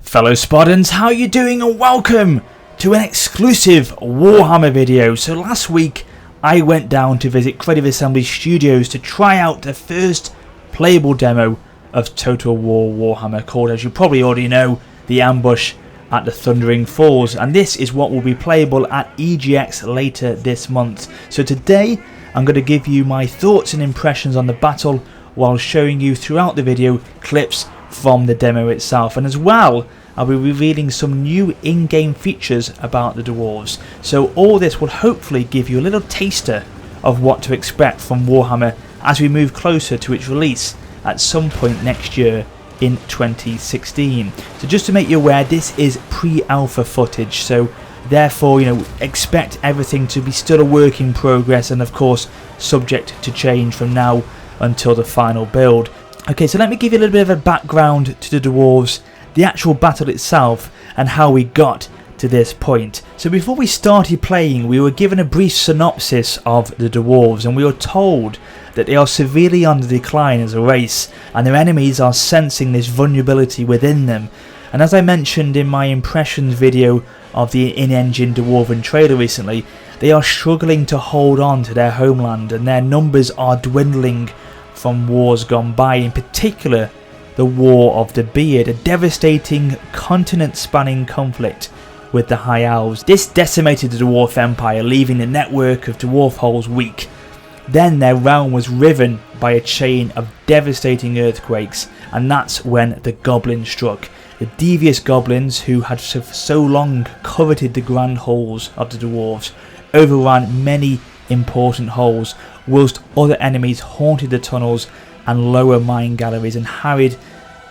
Fellow Spartans, how are you doing, and welcome to an exclusive Warhammer video. So last week I went down to visit Creative Assembly Studios to try out the first playable demo of Total War Warhammer called, as you probably already know, The Ambush at the Thundering Falls, and this is what will be playable at EGX later this month. So today I'm going to give you my thoughts and impressions on the battle while showing you throughout the video clips from the demo itself, and as well I'll be revealing some new in-game features about the Dwarves. So all this will hopefully give you a little taster of what to expect from Warhammer as we move closer to its release at some point next year in 2016. So just to make you aware, this is pre-alpha footage, so therefore, expect everything to be still a work in progress and of course subject to change from now until the final build. Okay, so let me give you a little bit of a background to the Dwarves, the actual battle itself, and how we got to this point. So before we started playing, we were given a brief synopsis of the Dwarves, and we were told that they are severely on the decline as a race, and their enemies are sensing this vulnerability within them. And as I mentioned in my impressions video of the in-engine Dwarven trailer recently, they are struggling to hold on to their homeland, and their numbers are dwindling from wars gone by, in particular the War of the Beard, a devastating continent-spanning conflict with the High Elves. This decimated the Dwarf Empire, leaving the network of dwarf holes weak. Then their realm was riven by a chain of devastating earthquakes, and that's when the Goblins struck. The devious Goblins, who had for so long coveted the grand halls of the Dwarves, overran many important holes, whilst other enemies haunted the tunnels and lower mine galleries and harried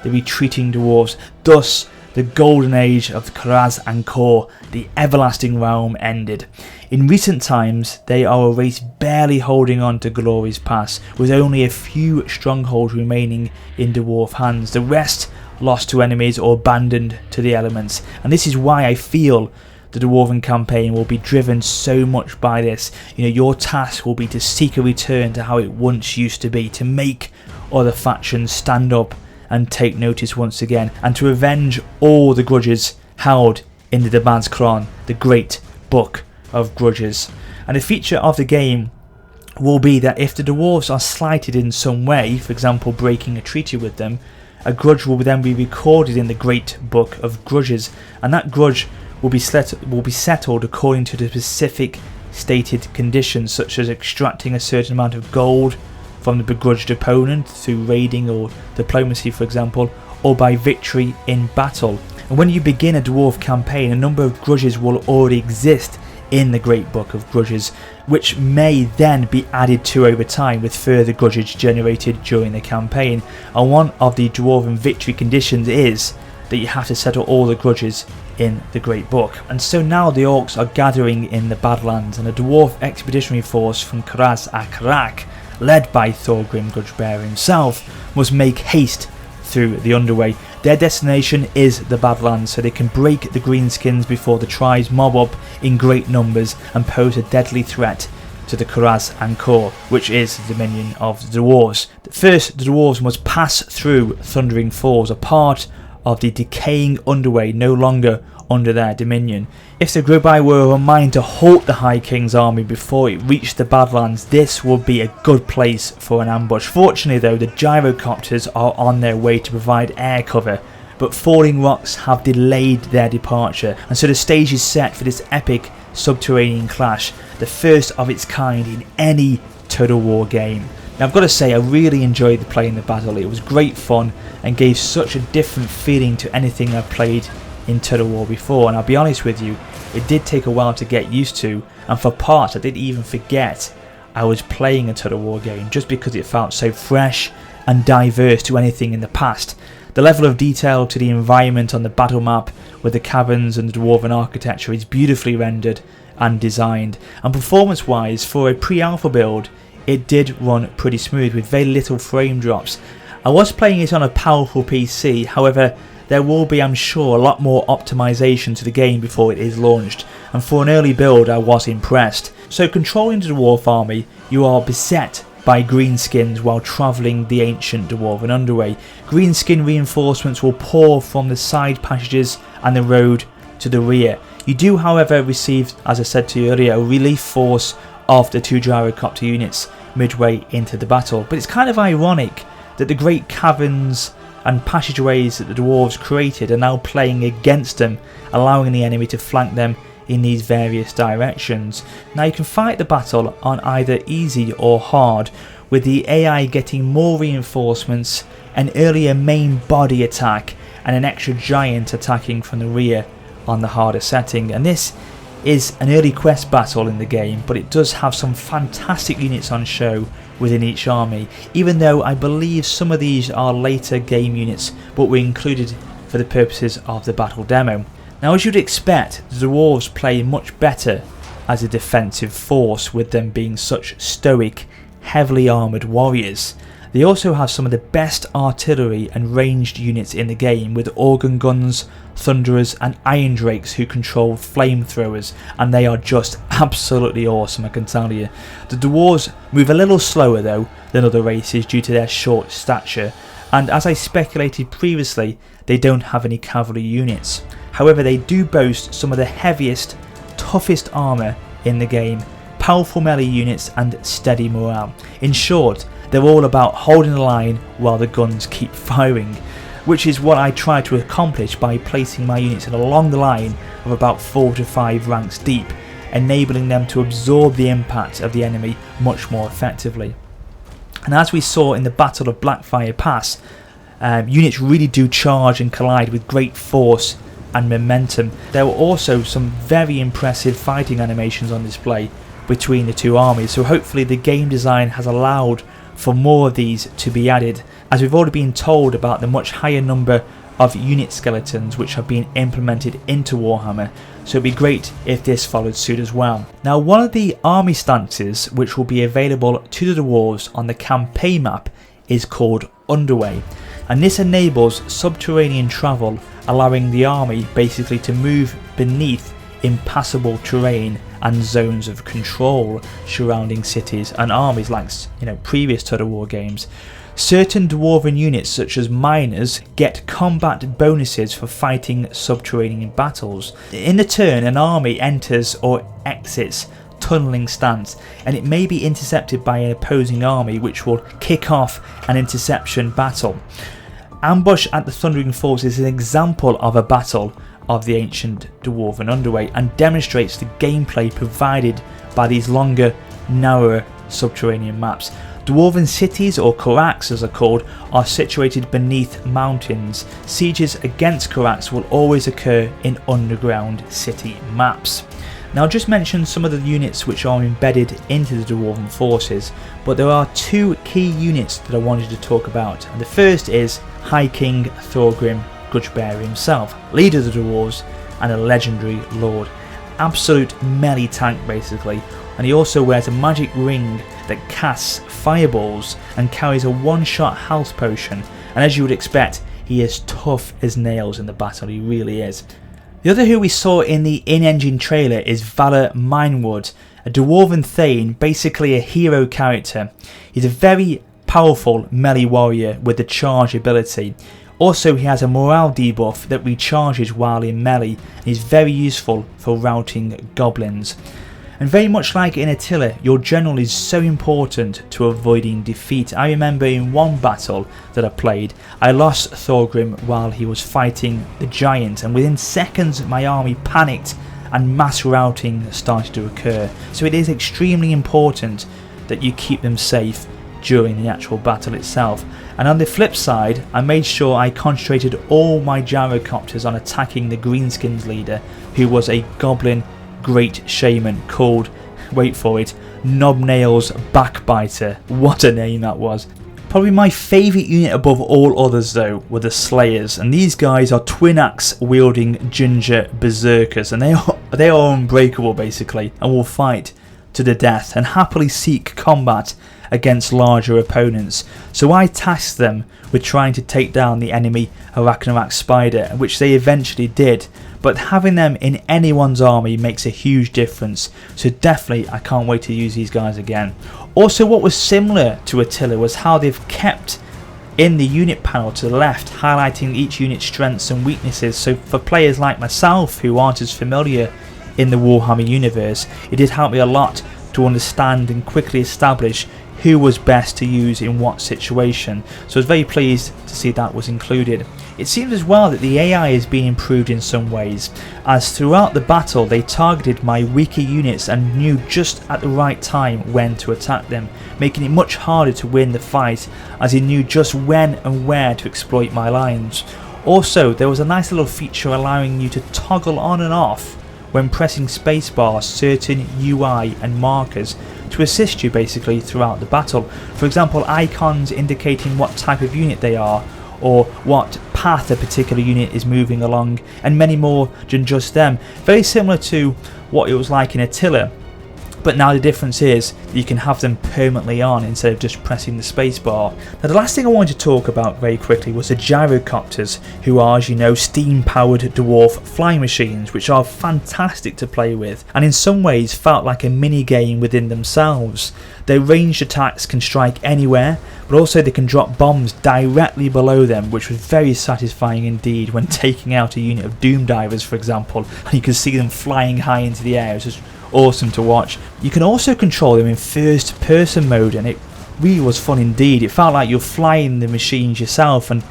the retreating dwarves. Thus, the golden age of the Gyrocopters, the everlasting realm, ended. In recent times, they are a race barely holding on to glory's pass, with only a few strongholds remaining in dwarf hands, the rest lost to enemies or abandoned to the elements. And this is why I feel the Dwarven campaign will be driven so much by this. Your task will be to seek a return to how it once used to be, to make other factions stand up and take notice once again, and to avenge all the grudges held in the Damaskron, the Great Book of Grudges. And a feature of the game will be that if the Dwarves are slighted in some way, for example breaking a treaty with them, a grudge will then be recorded in the Great Book of Grudges, and that grudge will be settled according to the specific stated conditions, such as extracting a certain amount of gold from the begrudged opponent through raiding or diplomacy, for example, or by victory in battle. And when you begin a dwarf campaign, a number of grudges will already exist in the Great Book of Grudges, which may then be added to over time with further grudges generated during the campaign. And one of the dwarven victory conditions is that you have to settle all the grudges in the Great Book. And so now the orcs are gathering in the Badlands, and a dwarf expeditionary force from Karak, led by Thorgrim Grudgebearer himself, must make haste through the underway. Their destination is the Badlands, so they can break the greenskins before the tribes mob up in great numbers and pose a deadly threat to the Gyrocopters, which is the dominion of the Dwarves. First, the Dwarves must pass through Thundering Falls, a part of the decaying underway no longer under their dominion. If the Grudgebearer were of a mind to halt the High King's army before it reached the Badlands, this would be a good place for an ambush. Fortunately though, the Gyrocopters are on their way to provide air cover, but falling rocks have delayed their departure, and so the stage is set for this epic subterranean clash, the first of its kind in any Total War game. Now I've got to say, I really enjoyed playing the battle. It was great fun and gave such a different feeling to anything I've played in Total War before, and I'll be honest with you, it did take a while to get used to, and for parts I did even forget I was playing a Total War game, just because it felt so fresh and diverse to anything in the past. The level of detail to the environment on the battle map with the caverns and the dwarven architecture is beautifully rendered and designed, and performance wise for a pre-alpha build it did run pretty smooth with very little frame drops. I was playing it on a powerful PC, however there will be, I'm sure, a lot more optimization to the game before it is launched, and for an early build I was impressed. So controlling the dwarf army, you are beset by greenskins while travelling the ancient dwarven underway. Greenskin reinforcements will pour from the side passages and the road to the rear. You do, however, receive, as I said to you earlier, a relief force of the 2 gyrocopter units midway into the battle. But it's kind of ironic that the great caverns and passageways that the dwarves created are now playing against them, allowing the enemy to flank them in these various directions. Now you can fight the battle on either easy or hard, with the AI getting more reinforcements, an earlier main body attack and an extra giant attacking from the rear on the harder setting. And this is an early quest battle in the game, but it does have some fantastic units on show within each army, even though I believe some of these are later game units but were included for the purposes of the battle demo. Now, as you'd expect, the dwarves play much better as a defensive force, with them being such stoic, heavily armoured warriors. They also have some of the best artillery and ranged units in the game, with organ guns, thunderers and iron drakes who control flamethrowers, and they are just absolutely awesome, I can tell you. The dwarves move a little slower though than other races due to their short stature, and as I speculated previously, they don't have any cavalry units. However, they do boast some of the heaviest, toughest armour in the game, powerful melee units and steady morale. In short, they're all about holding the line while the guns keep firing, which is what I try to accomplish by placing my units along the line of about 4 to 5 ranks deep, enabling them to absorb the impact of the enemy much more effectively. And as we saw in the Battle of Blackfire Pass, units really do charge and collide with great force and momentum. There were also some very impressive fighting animations on display between the two armies, so hopefully the game design has allowed for more of these to be added, as we've already been told about the much higher number of unit skeletons which have been implemented into Warhammer, so it'd be great if this followed suit as well. Now, one of the army stances which will be available to the dwarves on the campaign map is called Underway, and this enables subterranean travel, allowing the army basically to move beneath impassable terrain and zones of control surrounding cities and armies like, previous Total War games. Certain dwarven units such as miners get combat bonuses for fighting subterranean battles. In the turn, an army enters or exits tunnelling stance, and it may be intercepted by an opposing army, which will kick off an interception battle. Ambush at the Thundering Falls is an example of a battle of the ancient dwarven underway and demonstrates the gameplay provided by these longer, narrower subterranean maps. Dwarven cities, or Koraks as they're called, are situated beneath mountains. Sieges against Koraks will always occur in underground city maps. Now, I just mentioned some of the units which are embedded into the dwarven forces, but there are 2 key units that I wanted to talk about, and the first is High King Thorgrim Grudgebearer himself, leader of the dwarves and a legendary lord. Absolute melee tank basically, and he also wears a magic ring that casts fireballs and carries a one-shot health potion, and as you would expect, he is tough as nails in the battle, he really is. The other who we saw in the in-engine trailer is Valor Minewood, a dwarven thane, basically a hero character. He's a very powerful melee warrior with the charge ability. Also, he has a morale debuff that recharges while in melee, and is very useful for routing goblins. And very much like in Attila, your general is so important to avoiding defeat. I remember in one battle that I played, I lost Thorgrim while he was fighting the giant, and within seconds my army panicked and mass routing started to occur. So it is extremely important that you keep them safe during the actual battle itself. And on the flip side, I made sure I concentrated all my Gyrocopters on attacking the Greenskins leader, who was a goblin great shaman called, wait for it, Knobnail's Backbiter. What a name that was. Probably my favourite unit above all others though were the Slayers, and these guys are twin axe wielding ginger berserkers, and they are unbreakable basically, and will fight to the death and happily seek combat against larger opponents. So I tasked them with trying to take down the enemy Arachnorak spider, which they eventually did. But having them in anyone's army makes a huge difference, so definitely I can't wait to use these guys again. Also, what was similar to Attila was how they've kept in the unit panel to the left, highlighting each unit's strengths and weaknesses. So for players like myself who aren't as familiar in the Warhammer universe, it did help me a lot to understand and quickly establish who was best to use in what situation. So I was very pleased to see that was included. It seems as well that the AI is being improved in some ways, as throughout the battle they targeted my weaker units and knew just at the right time when to attack them, making it much harder to win the fight, as he knew just when and where to exploit my lines. Also, there was a nice little feature allowing you to toggle on and off when pressing spacebar certain UI and markers to assist you basically throughout the battle. For example, icons indicating what type of unit they are, or what path a particular unit is moving along, and many more than just them. Very similar to what it was like in Attila, but now the difference is that you can have them permanently on instead of just pressing the spacebar. Now the last thing I wanted to talk about very quickly was the Gyrocopters, who are, as you know, steam powered dwarf flying machines, which are fantastic to play with and in some ways felt like a mini game within themselves. Their ranged attacks can strike anywhere, but also they can drop bombs directly below them, which was very satisfying indeed when taking out a unit of doom divers, for example, and you can see them flying high into the air. It was just awesome to watch. You can also control them in first person mode, and it really was fun indeed. It felt like you're flying the machines yourself, and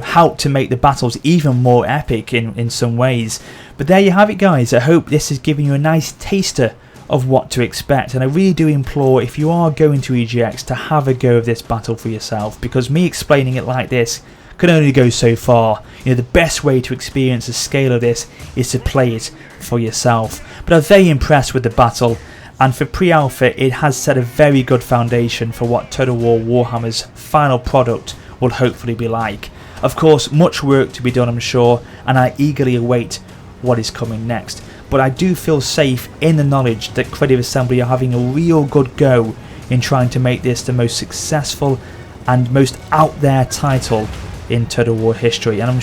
helped to make the battles even more epic in some ways. But there you have it, guys. I hope this has given you a nice taster of what to expect, and I really do implore, if you are going to EGX, to have a go of this battle for yourself, because me explaining it like this can only go so far. The best way to experience the scale of this is to play it for yourself. But I'm very impressed with the battle, and for pre-alpha it has set a very good foundation for what Total War Warhammer's final product will hopefully be like. Of course, much work to be done, I'm sure, and I eagerly await what is coming next. But I do feel safe in the knowledge that Creative Assembly are having a real good go in trying to make this the most successful and most out there title in Total War history, and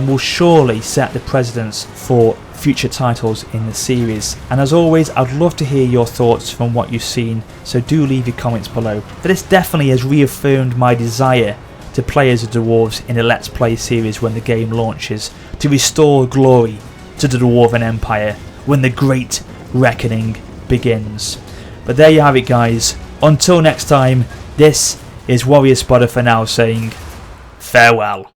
will surely set the precedence for future titles in the series. And as always, I'd love to hear your thoughts from what you've seen, so do leave your comments below. But this definitely has reaffirmed my desire to play as the Dwarves in a Let's Play series when the game launches, to restore glory to the Dwarven Empire when the Great Reckoning begins. But there you have it, guys. Until next time, this is Warrior Spotter for now saying farewell.